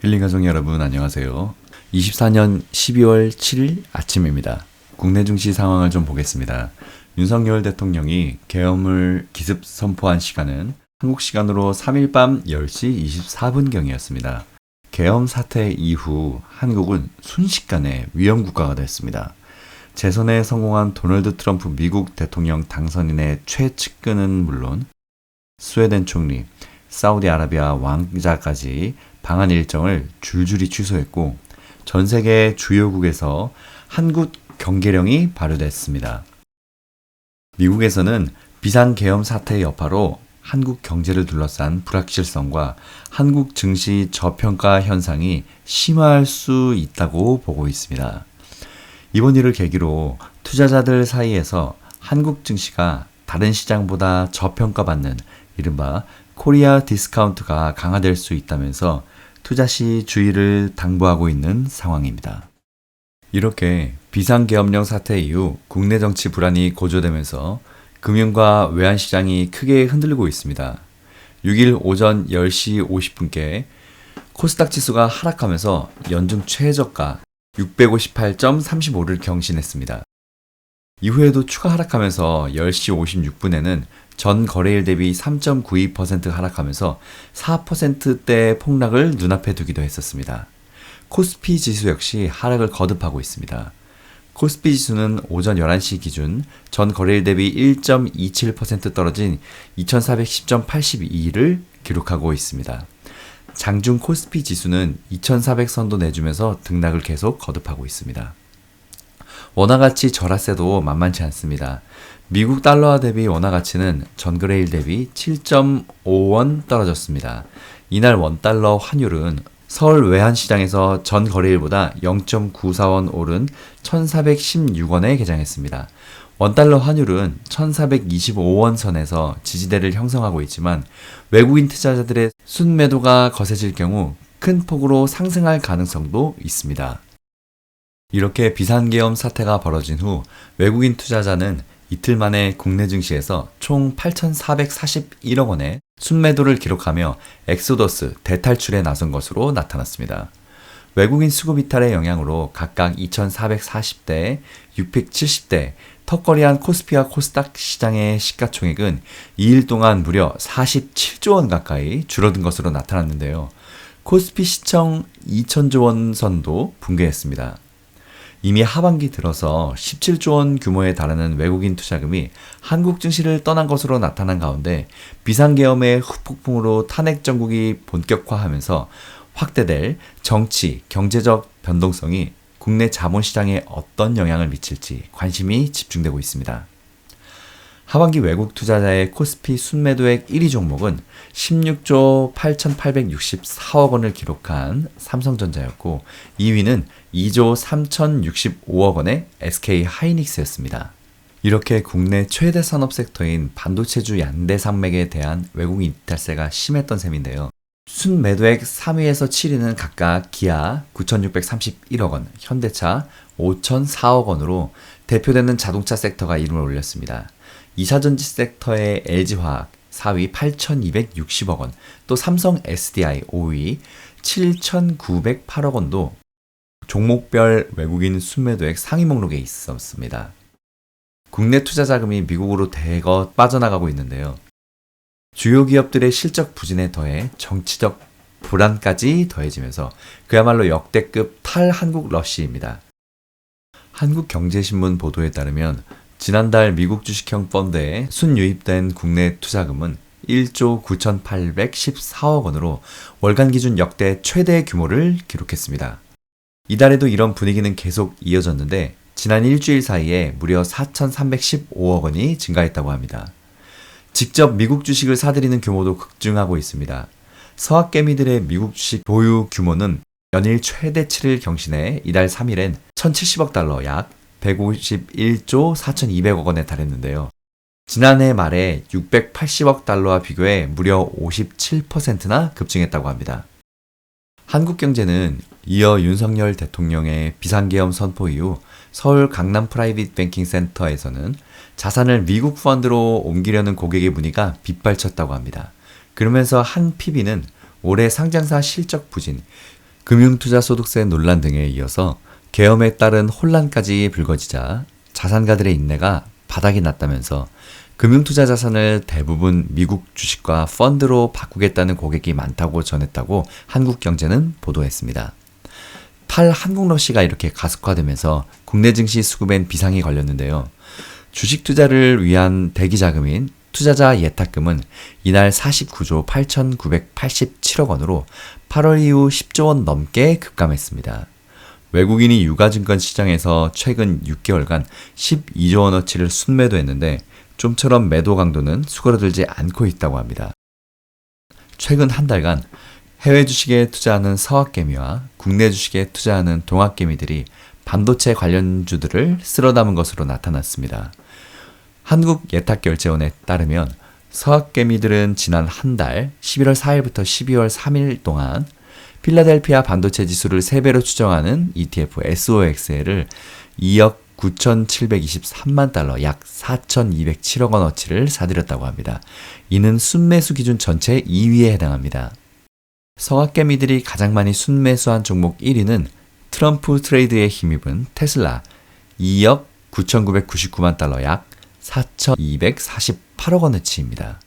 힐링가족 여러분 안녕하세요. 24년 12월 7일 아침입니다. 국내 증시 상황을 좀 보겠습니다. 윤석열 대통령이 계엄을 기습 선포한 시간은 한국 시간으로 3일 밤 10시 24분경이었습니다. 계엄 사태 이후 한국은 순식간에 위험국가가 됐습니다. 재선에 성공한 도널드 트럼프 미국 대통령 당선인의 최측근은 물론 스웨덴 총리, 사우디아라비아 왕자까지 방한 일정을 줄줄이 취소했고 전 세계 주요국에서 한국 경계령이 발효됐습니다. 미국에서는 비상계엄 사태의 여파로 한국 경제를 둘러싼 불확실성과 한국 증시 저평가 현상이 심화할 수 있다고 보고 있습니다. 이번 일을 계기로 투자자들 사이에서 한국 증시가 다른 시장보다 저평가받는 이른바 코리아 디스카운트가 강화될 수 있다면서 투자 시 주의를 당부하고 있는 상황입니다. 이렇게 비상계엄령 사태 이후 국내 정치 불안이 고조되면서 금융과 외환시장이 크게 흔들리고 있습니다. 6일 오전 10시 50분께 코스닥 지수가 하락하면서 연중 최저가 658.35를 경신했습니다. 이후에도 추가 하락하면서 10시 56분에는 전 거래일 대비 3.92% 하락하면서 4%대 폭락을 눈앞에 두기도 했었습니다. 코스피 지수 역시 하락을 거듭하고 있습니다. 코스피 지수는 오전 11시 기준 전 거래일 대비 1.27% 떨어진 2410.82를 기록하고 있습니다. 장중 코스피 지수는 2400선도 내주면서 등락을 계속 거듭하고 있습니다. 원화가치 절하세도 만만치 않습니다. 미국 달러화 대비 원화가치는 전거래일 대비 7.5원 떨어졌습니다. 이날 원달러 환율은 서울 외환시장에서 전 거래일보다 0.94원 오른 1416원에 개장했습니다. 원달러 환율은 1425원 선에서 지지대를 형성하고 있지만 외국인 투자자들의 순매도가 거세질 경우 큰 폭으로 상승할 가능성도 있습니다. 이렇게 비상계엄 사태가 벌어진 후 외국인 투자자는 이틀 만에 국내 증시에서 총 8,441억 원의 순매도를 기록하며 엑소더스 대탈출에 나선 것으로 나타났습니다. 외국인 수급 이탈의 영향으로 각각 2,440대, 670대, 턱걸이한 코스피와 코스닥 시장의 시가총액은 2일 동안 무려 47조 원 가까이 줄어든 것으로 나타났는데요. 코스피 시청 2,000조 원 선도 붕괴했습니다. 이미 하반기 들어서 17조 원 규모에 달하는 외국인 투자금이 한국 증시를 떠난 것으로 나타난 가운데 비상계엄의 후폭풍으로 탄핵 정국이 본격화하면서 확대될 정치, 경제적 변동성이 국내 자본시장에 어떤 영향을 미칠지 관심이 집중되고 있습니다. 하반기 외국 투자자의 코스피 순매도액 1위 종목은 16조 8,864억 원을 기록한 삼성전자였고 2위는 2조 3,065억 원의 SK하이닉스였습니다. 이렇게 국내 최대 산업 섹터인 반도체주 양대산맥에 대한 외국인 이탈세가 심했던 셈인데요. 순매도액 3위에서 7위는 각각 기아 9,631억 원, 현대차 5,004억 원으로 대표되는 자동차 섹터가 이름을 올렸습니다. 2차전지 섹터의 LG화학 4위 8,260억 원, 또 삼성 SDI 5위 7,908억 원도 종목별 외국인 순매도액 상위 목록에 있었습니다. 국내 투자 자금이 미국으로 대거 빠져나가고 있는데요. 주요 기업들의 실적 부진에 더해 정치적 불안까지 더해지면서 그야말로 역대급 탈한국 러시입니다. 한국경제신문 보도에 따르면 지난달 미국 주식형 펀드에 순유입된 국내 투자금은 1조 9,814억 원으로 월간 기준 역대 최대 규모를 기록했습니다. 이달에도 이런 분위기는 계속 이어졌는데 지난 일주일 사이에 무려 4,315억 원이 증가했다고 합니다. 직접 미국 주식을 사들이는 규모도 급증하고 있습니다. 서학개미들의 미국 주식 보유 규모는 연일 최대치를 경신해 이달 3일엔 1,070억 달러 약 151조 4,200억 원에 달했는데요. 지난해 말에 680억 달러와 비교해 무려 57%나 급증했다고 합니다. 한국 경제는 이어 윤석열 대통령의 비상계엄 선포 이후 서울 강남 프라이빗 뱅킹 센터에서는 자산을 미국 펀드로 옮기려는 고객의 문의가 빗발쳤다고 합니다. 그러면서 한 PB는 올해 상장사 실적 부진, 금융투자소득세 논란 등에 이어서 계엄에 따른 혼란까지 불거지자 자산가들의 인내가 바닥이 났다면서 금융투자 자산을 대부분 미국 주식과 펀드로 바꾸겠다는 고객이 많다고 전했다고 한국경제는 보도했습니다. 한국러시가 이렇게 가속화되면서 국내 증시 수급엔 비상이 걸렸는데요. 주식 투자를 위한 대기 자금인 투자자 예탁금은 이날 49조 8,987억 원으로 8월 이후 10조 원 넘게 급감했습니다. 외국인이 유가증권 시장에서 최근 6개월간 12조 원어치를 순매도했는데 좀처럼 매도 강도는 수그러들지 않고 있다고 합니다. 최근 한 달간 해외 주식에 투자하는 서학개미와 국내 주식에 투자하는 동학개미들이 반도체 관련주들을 쓸어담은 것으로 나타났습니다. 한국예탁결제원에 따르면 서학개미들은 지난 한 달 11월 4일부터 12월 3일 동안 필라델피아 반도체 지수를 3배로 추정하는 ETF SOXL을 2억 9,723만 달러 약 4,207억 원어치를 사들였다고 합니다. 이는 순매수 기준 전체 2위에 해당합니다. 서학개미들이 가장 많이 순매수한 종목 1위는 트럼프 트레이드에 힘입은 테슬라 2억 9,999만 달러 약 4,248억 원어치입니다.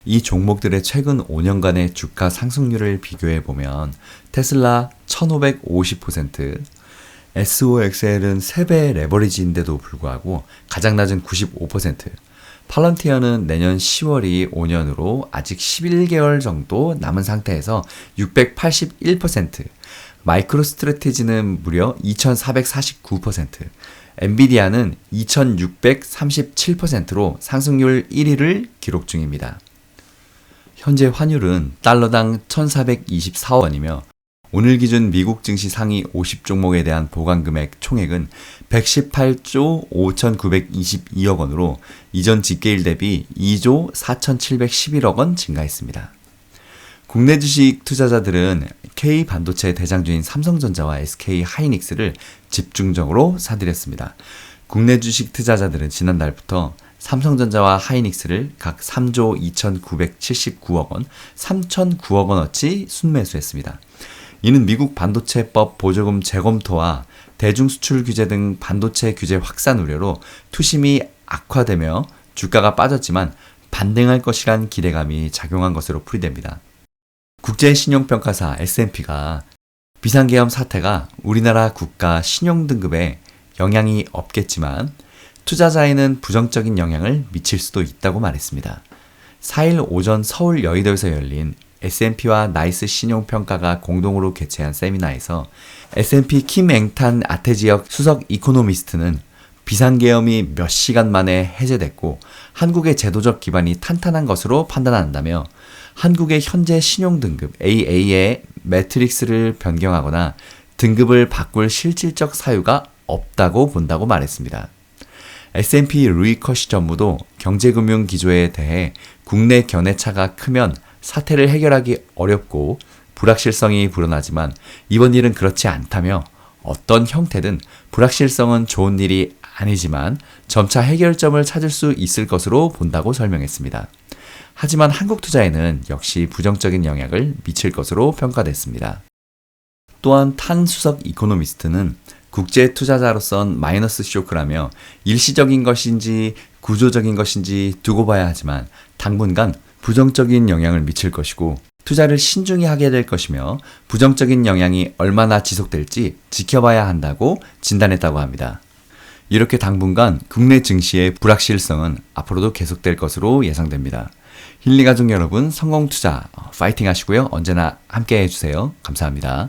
이 종목들의 최근 5년간의 주가 상승률을 비교해보면 테슬라 1550%, SOXL은 3배 레버리지인데도 불구하고 가장 낮은 95%, 팔런티어는 내년 10월이 5년으로 아직 11개월 정도 남은 상태에서 681%, 마이크로 스트래티지는 무려 2449%, 엔비디아는 2637%로 상승률 1위를 기록 중입니다. 현재 환율은 달러당 1,424원이며 오늘 기준 미국 증시 상위 50종목에 대한 보관금액 총액은 118조 5,922억 원으로 이전 직계일 대비 2조 4,711억 원 증가했습니다. 국내 주식 투자자들은 K반도체 대장주인 삼성전자와 SK하이닉스를 집중적으로 사들였습니다. 국내 주식 투자자들은 지난달부터 삼성전자와 하이닉스를 각 3조 2,979억 원, 3,009억 원어치 순매수했습니다. 이는 미국 반도체법 보조금 재검토와 대중수출 규제 등 반도체 규제 확산 우려로 투심이 악화되며 주가가 빠졌지만 반등할 것이란 기대감이 작용한 것으로 풀이됩니다. 국제신용평가사 S&P가 비상계엄 사태가 우리나라 국가 신용등급에 영향이 없겠지만 투자자에는 부정적인 영향을 미칠 수도 있다고 말했습니다. 4일 오전 서울 여의도에서 열린 S&P와 나이스 신용평가가 공동으로 개최한 세미나에서 S&P 김앵탄 아태지역 수석 이코노미스트는 비상계엄이 몇 시간 만에 해제됐고 한국의 제도적 기반이 탄탄한 것으로 판단한다며 한국의 현재 신용등급 AA의 매트릭스를 변경하거나 등급을 바꿀 실질적 사유가 없다고 본다고 말했습니다. S&P 루이커시 전무도 경제금융 기조에 대해 국내 견해차가 크면 사태를 해결하기 어렵고 불확실성이 불어나지만 이번 일은 그렇지 않다며 어떤 형태든 불확실성은 좋은 일이 아니지만 점차 해결점을 찾을 수 있을 것으로 본다고 설명했습니다. 하지만 한국 투자에는 역시 부정적인 영향을 미칠 것으로 평가됐습니다. 또한 탄 수석 이코노미스트는 국제 투자자로선 마이너스 쇼크라며 일시적인 것인지 구조적인 것인지 두고 봐야 하지만 당분간 부정적인 영향을 미칠 것이고 투자를 신중히 하게 될 것이며 부정적인 영향이 얼마나 지속될지 지켜봐야 한다고 진단했다고 합니다. 이렇게 당분간 국내 증시의 불확실성은 앞으로도 계속될 것으로 예상됩니다. 힐리 가족 여러분, 성공투자 파이팅 하시고요. 언제나 함께 해주세요. 감사합니다.